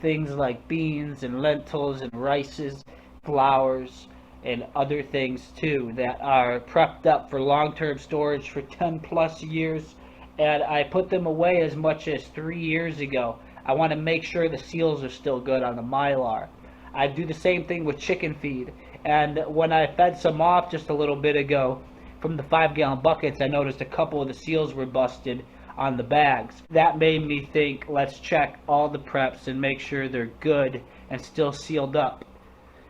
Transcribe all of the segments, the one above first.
things like beans and lentils and rices, flours, and other things too that are prepped up for long-term storage for 10 plus years. And I put them away as much as 3 years ago. I want to make sure the seals are still good on the Mylar. I do the same thing with chicken feed. And when I fed some off just a little bit ago from the 5-gallon buckets, I noticed a couple of the seals were busted on the bags. That made me think, let's check all the preps and make sure they're good and still sealed up.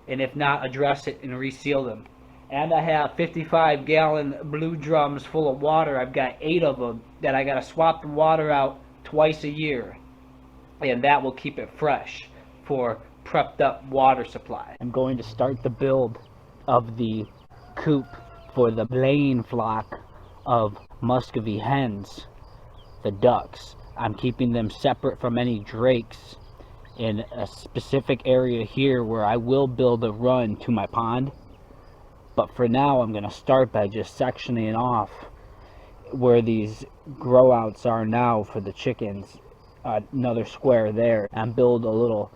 And if not, address it and reseal them. And I have 55-gallon blue drums full of water. I've got 8 of them that I got to swap the water out twice a year. And that will keep it fresh for prepped up water supply. I'm going to start the build of the coop for the laying flock of Muscovy hens, the ducks. I'm keeping them separate from any drakes in a specific area here where I will build a run to my pond. But for now, I'm going to start by just sectioning off where these grow outs are now for the chickens, another square there, and build a little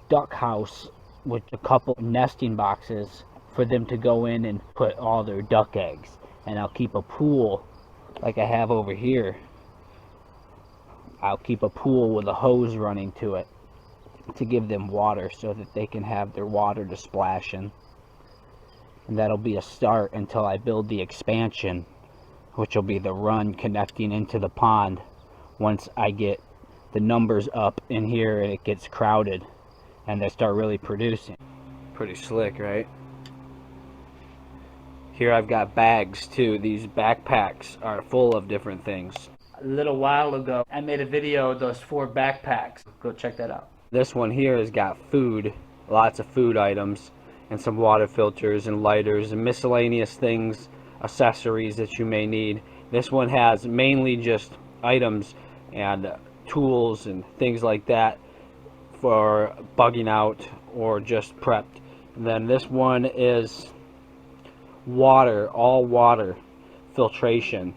duck house with a couple nesting boxes for them to go in and put all their duck eggs. And I'll keep a pool like I have over here. I'll keep a pool with a hose running to it to give them water so that they can have their water to splash in. And that'll be a start until I build the expansion, which will be the run connecting into the pond once I get the numbers up in here and it gets crowded and they start really producing. Pretty slick, right? Here I've got bags too. These backpacks are full of different things. A little while ago I made a video of those 4 backpacks. Go check that out. This one here has got food, lots of food items, and some water filters and lighters and miscellaneous things, accessories that you may need. This one has mainly just items and tools and things like that for bugging out or just prepped. And then this one is water, all water filtration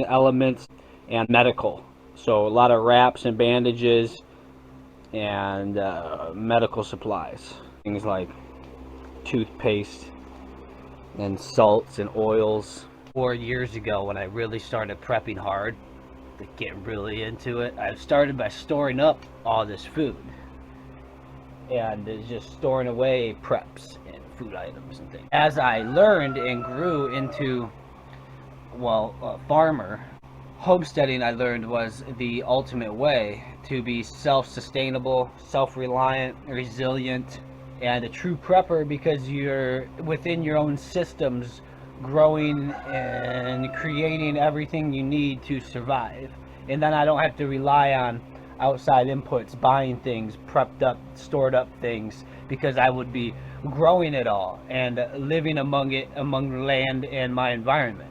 elements, and medical. So a lot of wraps and bandages and medical supplies, things like toothpaste and salts and oils. 4 years ago, when I really started prepping hard to get really into it, I started by storing up all this food and just storing away preps and food items and things. As I learned and grew into, well, a farmer, homesteading, I learned, was the ultimate way to be self-sustainable, self-reliant, resilient, and a true prepper, because you're within your own systems, growing and creating everything you need to survive. And then I don't have to rely on outside inputs, buying things, prepped up, stored up things, because I would be growing it all and living among it, among land and my environment.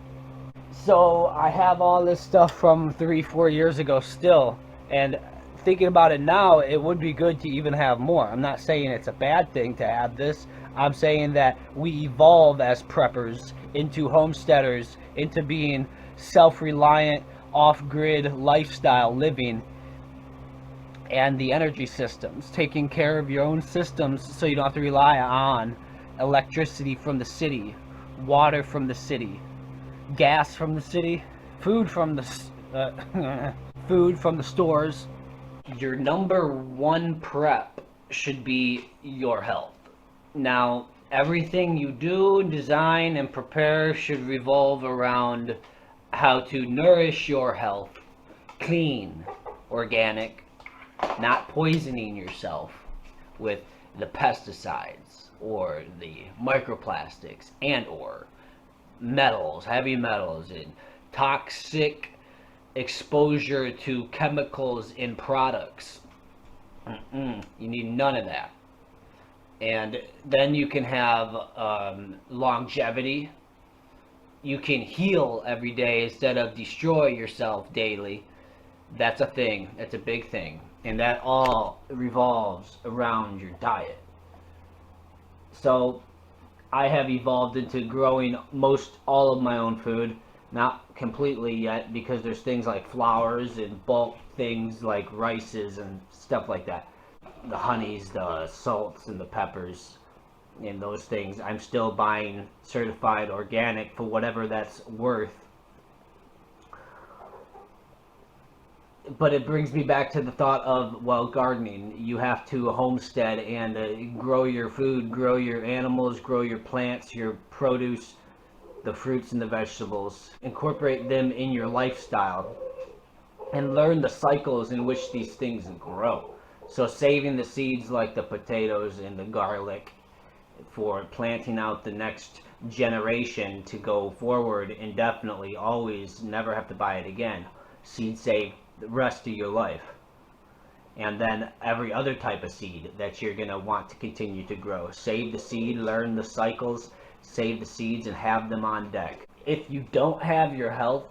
So I have all this stuff from 3-4 years ago still, and thinking about it now, it would be good to even have more. I'm not saying it's a bad thing to have this. I'm saying that we evolve as preppers into homesteaders, into being self-reliant, off-grid lifestyle living, and the energy systems, taking care of your own systems so you don't have to rely on electricity from the city, water from the city, gas from the city, food from the food from the stores. Your number one prep should be your health. Now, everything you do, design, and prepare should revolve around how to nourish your health, clean, organic, not poisoning yourself with the pesticides or the microplastics and or metals, heavy metals, and toxic exposure to chemicals in products. You need none of that. And then you can have longevity. You can heal every day instead of destroy yourself daily. That's a thing. That's a big thing. And that all revolves around your diet. So I have evolved into growing most all of my own food. Not completely yet, because there's things like flours and bulk things like rices and stuff like that, the honeys, the salts, and the peppers, and those things, I'm still buying certified organic for whatever that's worth. But it brings me back to the thought of, well, gardening. You have to homestead and grow your food, grow your animals, grow your plants, your produce, the fruits and the vegetables. Incorporate them in your lifestyle and learn the cycles in which these things grow. So saving the seeds like the potatoes and the garlic for planting out the next generation to go forward indefinitely, always, never have to buy it again. Seed save the rest of your life. And then every other type of seed that you're going to want to continue to grow. Save the seed, learn the cycles, save the seeds, and have them on deck. If you don't have your health,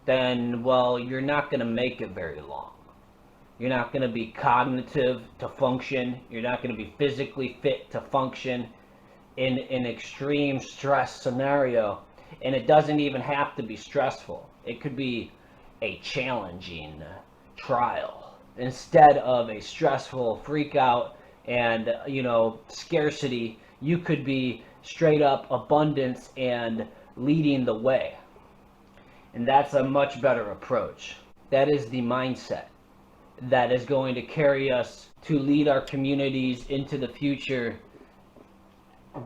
then, well, you're not going to make it very long. You're not going to be cognitive to function. You're not going to be physically fit to function in an extreme stress scenario. And it doesn't even have to be stressful. It could be a challenging trial instead of a stressful freak out and scarcity. You could be straight up abundance and leading the way, and that's a much better approach. That is the mindset that is going to carry us to lead our communities into the future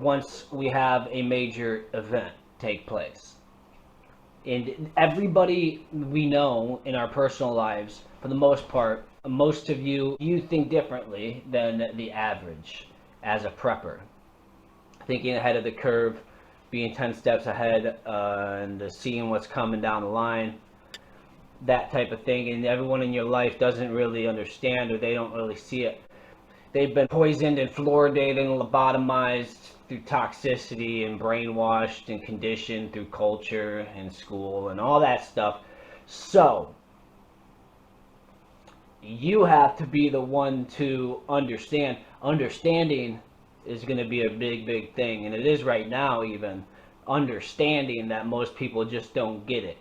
once we have a major event take place. And everybody we know in our personal lives, for the most part, most of you think differently than the average as a prepper. Thinking ahead of the curve, being 10 steps ahead, and seeing what's coming down the line, that type of thing. And everyone in your life doesn't really understand, or they don't really see it. They've been poisoned and fluoridated and lobotomized through toxicity and brainwashed and conditioned through culture and school and all that stuff. So you have to be the one to understand. Understanding is going to be a big thing, and it is right now. Even understanding that most people just don't get it,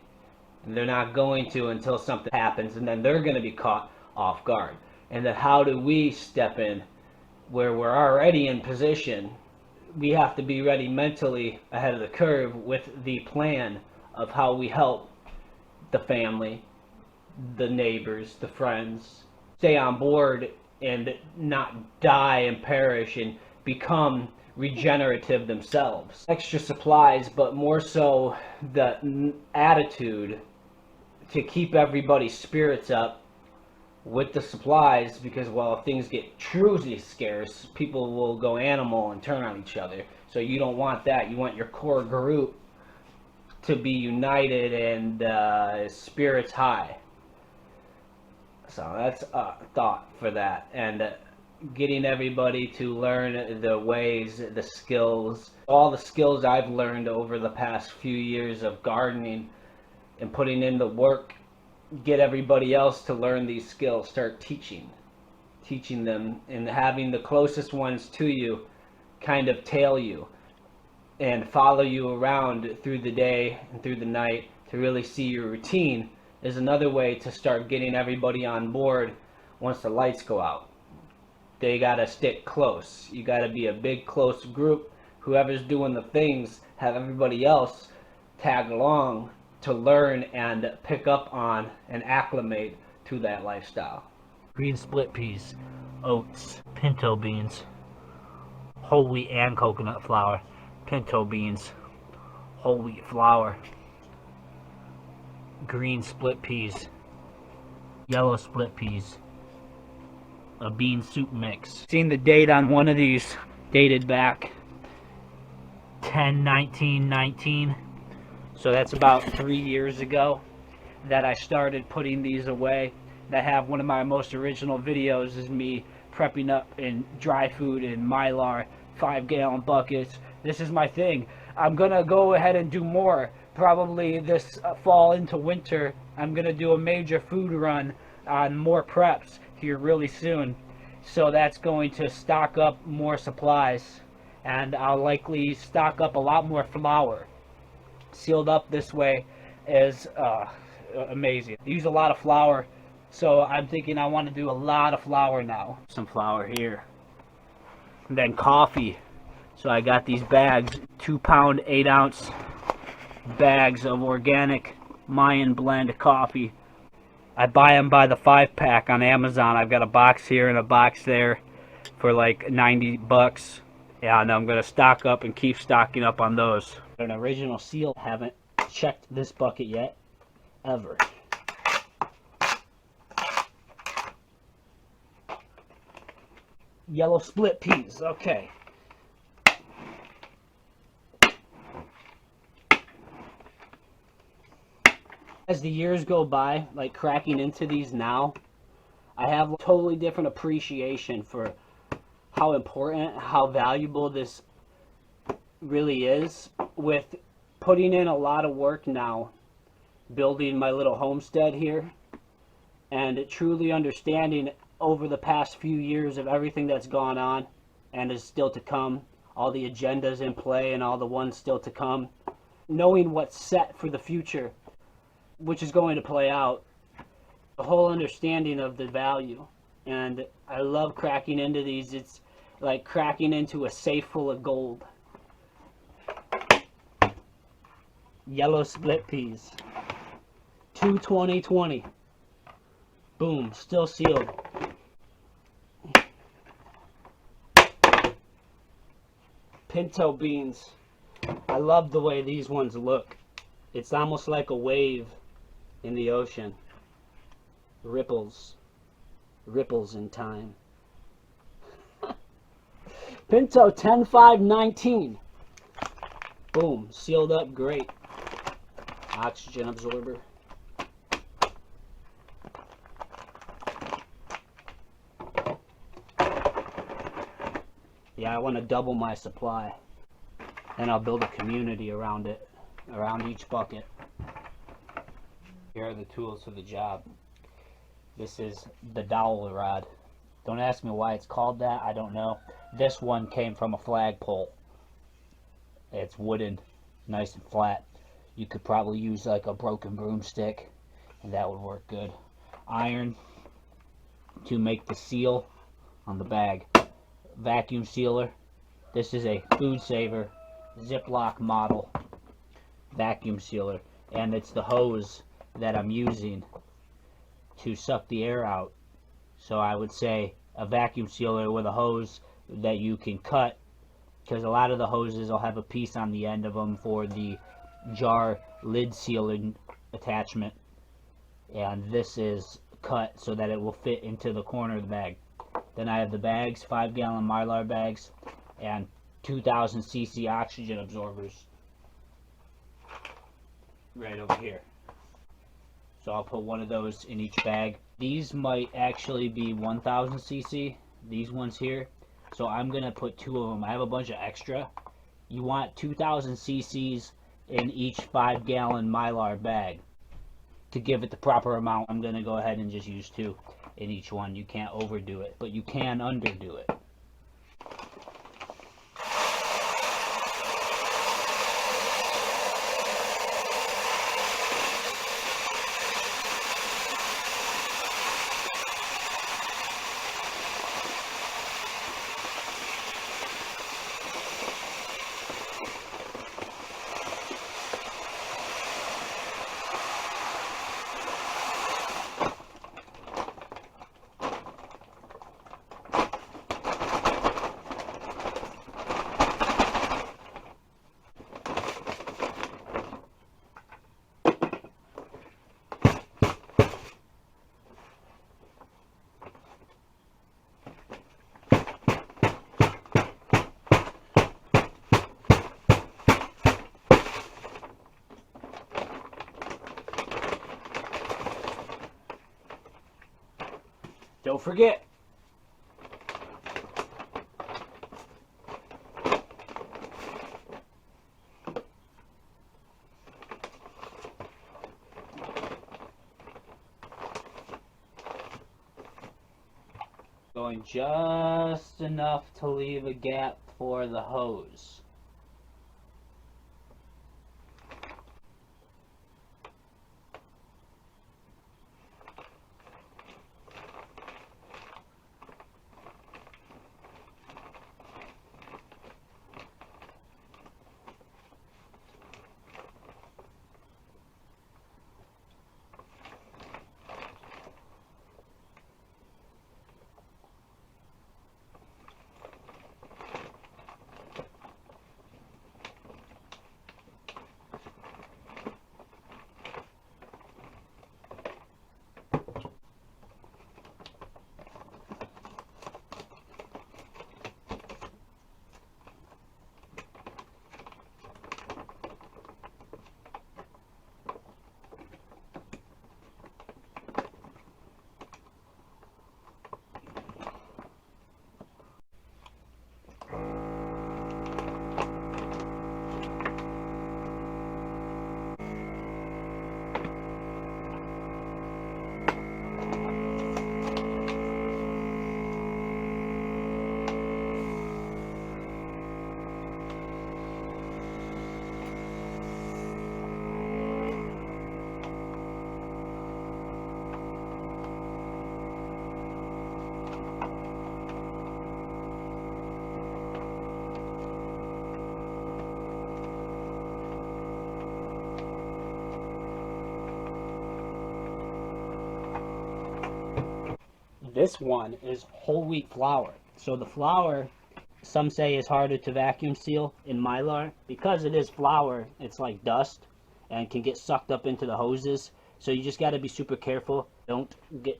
and they're not going to until something happens, and then they're going to be caught off guard. And then how do we step in where we're already in position? We have to be ready mentally ahead of the curve with the plan of how we help the family, the neighbors, the friends stay on board and not die and perish and become regenerative themselves. Extra supplies, but more so the attitude to keep everybody's spirits up with the supplies, because, well, if things get truly scarce, people will go animal and turn on each other. So you don't want that. You want your core group to be united and spirits high. So that's a thought for that. And getting everybody to learn the ways, the skills, all the skills I've learned over the past few years of gardening and putting in the work. Get everybody else to learn these skills. Start teaching them, and having the closest ones to you kind of tail you and follow you around through the day and through the night to really see your routine is another way to start getting everybody on board once the lights go out. They got to stick close. You got to be a big close group. Whoever's doing the things, have everybody else tag along to learn and pick up on and acclimate to that lifestyle. Green split peas, oats, pinto beans, whole wheat and coconut flour, pinto beans, whole wheat flour, green split peas, yellow split peas, a bean soup mix. Seeing the date on one of these dated back 10/19/19. So that's about 3 years ago that I started putting these away. I have one of my most original videos is me prepping up in dry food in Mylar 5-gallon buckets. This is my thing. I'm gonna go ahead and do more. Probably this fall into winter, I'm gonna do a major food run on more preps here really soon. So that's going to stock up more supplies, and I'll likely stock up a lot more flour. Sealed up this way is amazing. I use a lot of flour, so I'm thinking I want to do a lot of flour now. Some flour here. And then coffee. So I got these bags, 2-pound, 8-ounce bags of organic Mayan blend coffee. I buy them by the 5-pack on Amazon. I've got a box here and a box there for like 90 bucks. And I'm going to stock up and keep stocking up on those. An original seal. Haven't checked this bucket yet, ever. Yellow split peas. Okay. As the years go by, like cracking into these now, I have a totally different appreciation for how important, how valuable this really is. With putting in a lot of work now, building my little homestead here, and truly understanding over the past few years of everything that's gone on and is still to come, all the agendas in play and all the ones still to come, knowing what's set for the future, which is going to play out, the whole understanding of the value. And I love cracking into these. It's like cracking into a safe full of gold. Yellow split peas, 2/20/20. Boom, still sealed. Pinto beans. I love the way these ones look. It's almost like a wave in the ocean. Ripples. Ripples in time. Pinto 10-5-19. Boom, sealed up great. Oxygen absorber. Yeah, I want to double my supply. Then I'll build a community around it, around each bucket. Here are the tools for the job. This is the dowel rod. Don't ask me why it's called that, I don't know. This one came from a flagpole. It's wooden, nice and flat. You could probably use like a broken broomstick, and that would work good. Iron to make the seal on the bag. Vacuum sealer. This is a food saver Ziploc model vacuum sealer, and it's the hose that I'm using to suck the air out. So I would say a vacuum sealer with a hose that you can cut, because a lot of the hoses will have a piece on the end of them for the jar lid sealing attachment, and this is cut so that it will fit into the corner of the bag. Then I have the bags, 5-gallon Mylar bags, and 2,000 cc oxygen absorbers right over here. So I'll put one of those in each bag. These might actually be 1,000 cc, these ones here. So I'm gonna put 2 of them. I have a bunch of extra. You want 2,000 cc's in each 5-gallon Mylar bag. To give it the proper amount, I'm gonna go ahead and just use 2 in each one. You can't overdo it, but you can underdo it. Don't forget, going just enough to leave a gap for the hose. This one is whole wheat flour. So the flour, some say, is harder to vacuum seal in Mylar. Because it is flour, it's like dust and can get sucked up into the hoses. So you just got to be super careful. Don't get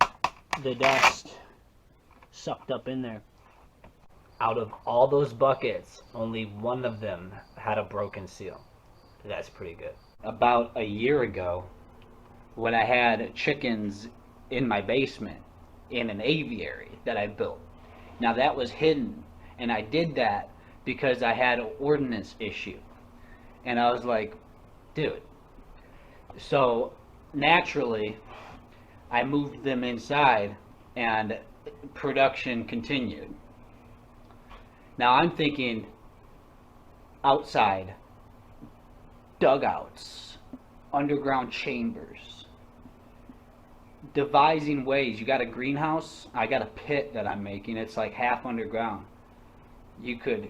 the dust sucked up in there. Out of all those buckets, only one of them had a broken seal. That's pretty good. About a year ago, when I had chickens in my basement in an aviary that I built. Now that was hidden, and I did that because I had an ordinance issue. And I was like, dude. So naturally, I moved them inside and production continued. Now I'm thinking outside, dugouts, underground chambers, devising ways. You got a greenhouse, I got a pit that I'm making. It's like half underground. You could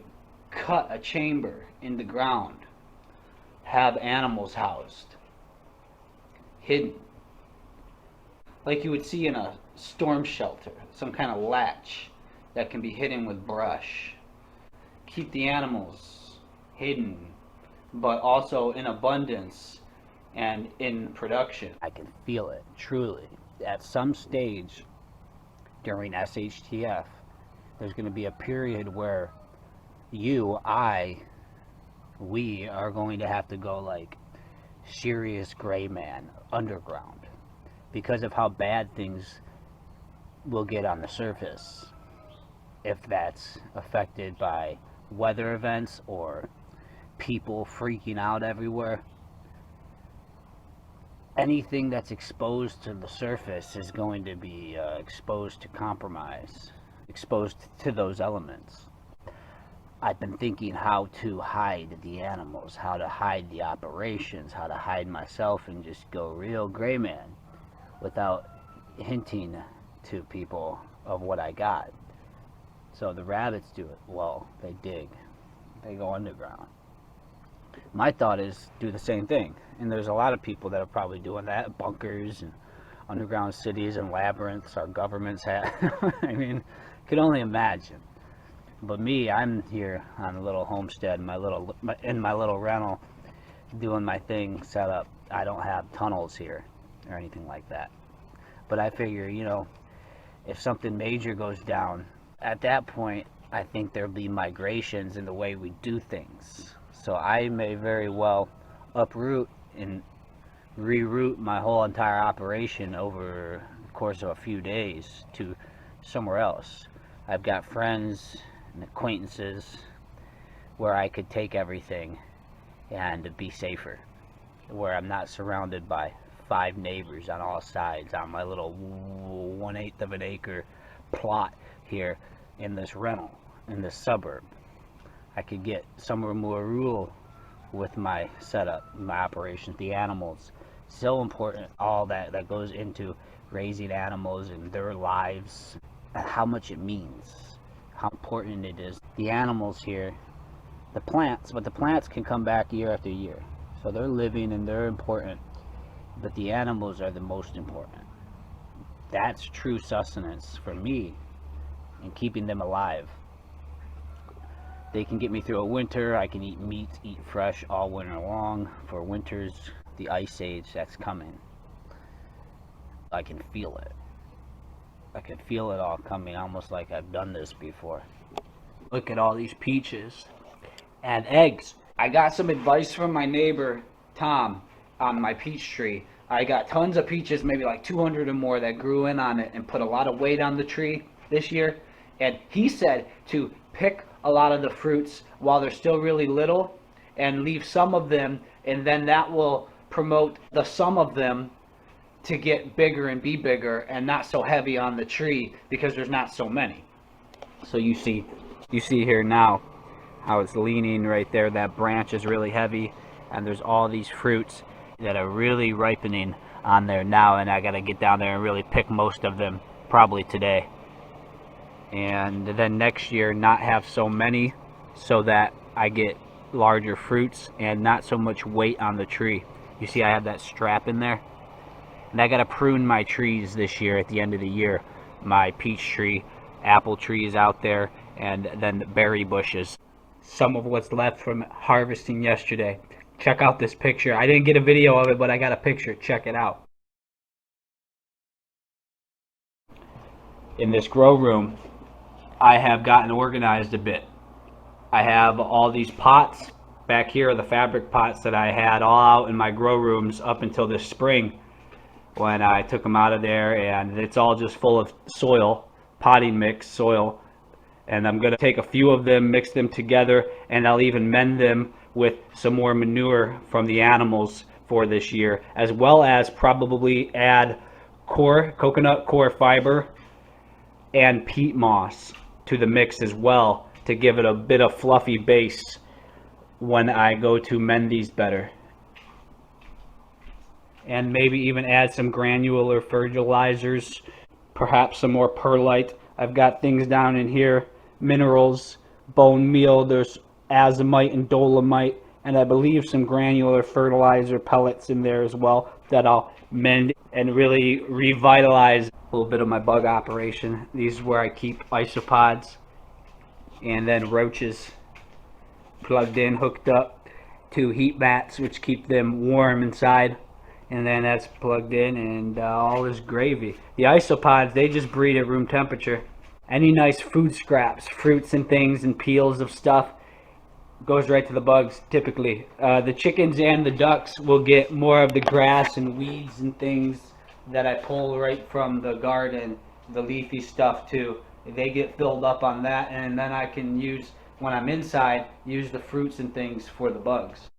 cut a chamber in the ground, have animals housed, hidden, like you would see in a storm shelter, some kind of latch that can be hidden with brush. Keep the animals hidden, but also in abundance and in production. I can feel it, truly. At some stage during SHTF, there's going to be a period where we are going to have to go like serious gray man underground because of how bad things will get on the surface, if that's affected by weather events or people freaking out everywhere. Anything that's exposed to the surface is going to be exposed to compromise, exposed to those elements. I've been thinking how to hide the animals, how to hide the operations, how to hide myself and just go real gray man without hinting to people of what I got. So the rabbits do it. Well, they dig. They go underground. My thought is do the same thing. And there's a lot of people that are probably doing that. Bunkers and underground cities and labyrinths our governments have. I mean, could only imagine. But me, I'm here on a little homestead, in my little rental, doing my thing set up. I don't have tunnels here or anything like that. But I figure, you know, if something major goes down, at that point, I think there'll be migrations in the way we do things. So I may very well uproot and reroute my whole entire operation over the course of a few days to somewhere else. I've got friends and acquaintances where I could take everything and be safer, where I'm not surrounded by 5 neighbors on all sides on my little 1/8 of an acre plot here in this rental, in this suburb. I could get somewhere more rural with my setup, my operations, the animals. So important, all that goes into raising animals and their lives, and how much it means, how important it is. The animals here, the plants, but the plants can come back year after year. So they're living and they're important, but the animals are the most important. That's true sustenance for me and keeping them alive. They can get me through a winter. I can eat meat, eat fresh all winter long. For winters, the ice age that's coming, I can feel it. I can feel it all coming, almost like I've done this before. Look at all these peaches and eggs. I got some advice from my neighbor, Tom, on my peach tree. I got tons of peaches, maybe like 200 or more, that grew in on it and put a lot of weight on the tree this year. And he said to pick a lot of the fruits while they're still really little and leave some of them, and then that will promote the some of them to get bigger and be bigger and not so heavy on the tree because there's not so many. So you see here now how it's leaning right there. That branch is really heavy and there's all these fruits that are really ripening on there now, and I gotta get down there and really pick most of them probably today. And then next year not have so many so that I get larger fruits and not so much weight on the tree. You see I have that strap in there, and I got to prune my trees this year at the end of the year. my peach tree, apple trees out there, and then the berry bushes. Some of what's left from harvesting yesterday. Check out this picture. I didn't get a video of it, but I got a picture. Check it out. In this grow room, I have gotten organized a bit. I have all these pots. Back here are the fabric pots that I had all out in my grow rooms up until this spring when I took them out of there, and it's all just full of soil, potting mix soil. And I'm going to take a few of them, mix them together, and I'll even mend them with some more manure from the animals for this year, as well as probably add coconut core fiber and peat moss to the mix as well to give it a bit of fluffy base when I go to mend these better. And maybe even add some granular fertilizers, perhaps some more perlite. I've got things down in here, minerals, bone meal, there's azomite and dolomite, and I believe some granular fertilizer pellets in there as well that I'll mend and really revitalize a little bit of my bug operation. These is where I keep isopods and then roaches plugged in, hooked up to heat mats which keep them warm inside, and then that's plugged in, and all is gravy. The isopods, they just breed at room temperature. Any nice food scraps, fruits and things and peels of stuff, goes right to the bugs typically. The chickens and the ducks will get more of the grass and weeds and things that I pull right from the garden, the leafy stuff too. They get filled up on that, and then I can use, when I'm inside, use the fruits and things for the bugs.